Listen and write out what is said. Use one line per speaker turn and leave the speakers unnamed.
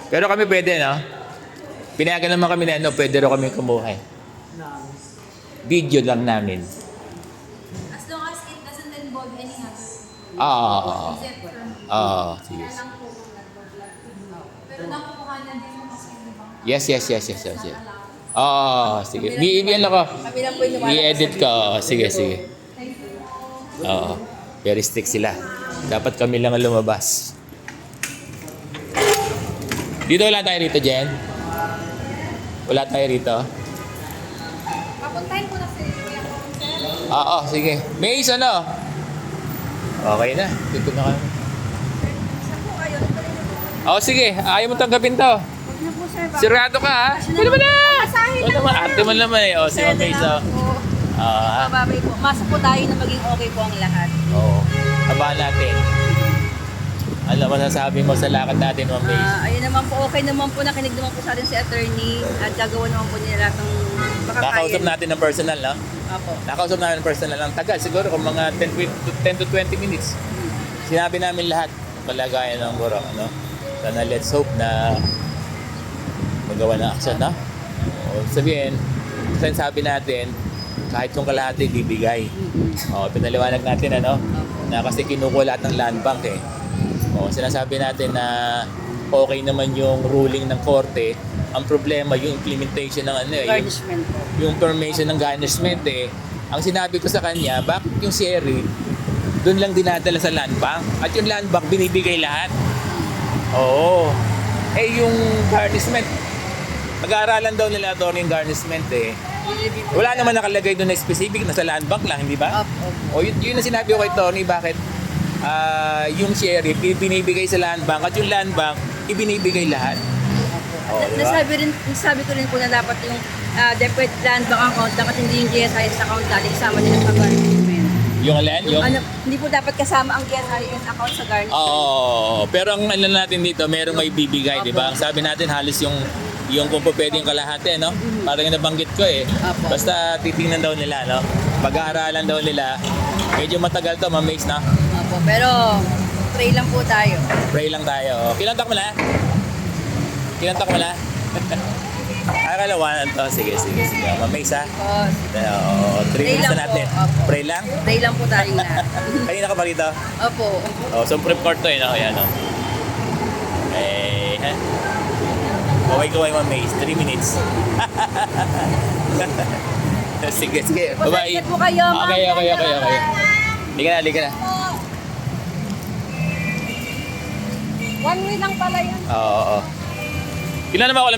Pero kami pwede, no? Pinayagan naman kami na ano, pwede rin kami kumuha. Video lang namin.
As long as it doesn't involve any other.
Except for sige.
Kaya lang po kung nag-vlog. Pero nakukuha na din mo kasi di ba?
Yes. Sige. Ano ko?
Kami lang po yung lumalabas.
I-edit ko. Sige.
Thank you.
Very strict sila. Dapat kami lang ang lumabas. Dito wala tayo rito, Jen? Wala tayo rito?
Papuntahin ko na si Kuya Kong.
Sige. May isa, no? Okay na. Dito na kami.
Saan po kayo?
Sige. Ayaw mo tanggapin to.
Huwag na po, sir.
Sirado ka, ha? Wala naman na!
Masahin
Wala naman. Ate man naman eh. Si
Sir,
Ma'am Isa.
Mababay po. Masa po tayo na maging okay po ang lahat.
Abangan natin. Ano masasabi mo sa lakad natin, Ma'am May?
Ayun naman po, okay naman po, nakinig naman po sa atin si attorney at gagawa naman po nila lahat ng makakaya.
Nakausap natin ng personal, no?
Opo.
Nakausap natin ng personal. Ang tagal, siguro kung mga 10 to 20 minutes. Sinabi namin lahat, palagayan ng burok, ano? Sana let's hope na magawa ng action, no? Sabihin, sabi natin, kahit kung kalahati, bibigay. Pinaliwanag natin, ano? Na kasi kinukuha lahat ng land bank, eh. Sinasabi natin na okay naman yung ruling ng korte. Ang problema, yung implementation ng
Garnishment po.
yung permission ng garnishment, eh. Ang sinabi ko sa kanya, bakit yung sheriff doon lang dinadala sa land bank at yung land bank binibigay lahat? Yung garnishment, pag-aaralan daw nila doon yung garnishment, eh. Wala naman nakalagay doon na specific na sa land bank lang, hindi ba?
Opo.
Yun ang sinabi ko kay Tony, bakit yung sheriff binibigay sa land bank at yung land bank ibinibigay lahat. Diba?
Nasabi ko rin po na dapat yung deferred land bank account, dapat hindi yung GSIS account dati kasama din sa garnishment.
Yung alin?
Hindi po dapat kasama ang GSIS account sa garnishment.
Pero ang ano natin dito, merong may bibigay, di ba? Ang sabi natin halos yung kung pa pwede yung kalahati, no? Parang nabanggit ko, eh.
Opo.
Basta titingnan daw nila, no? Pag-aaralan daw nila. Medyo matagal to, Ma'am-Mace, na.
Opo, pero pray lang po tayo.
Pray lang tayo. Kinantak mo na? Kinantak mo na? Akala, one to. Sige. Ma'am-Mace, ha?
Oh,
3
Pray
minutes
lang
na natin.
po. Opo.
Pray lang?
Pray lang po tayo na.
Kanina ka pa rito?
Opo.
Supreme Court to, eh, no? Ayan, no? Ha? Kaway, Ma'am-Mace. 3 minutes. Sige. Bye-bye.
Ingat po kayo, ma'am.
Okay. Liga na.
1 way lang pala yan.
Oo. Kailan naman ako lang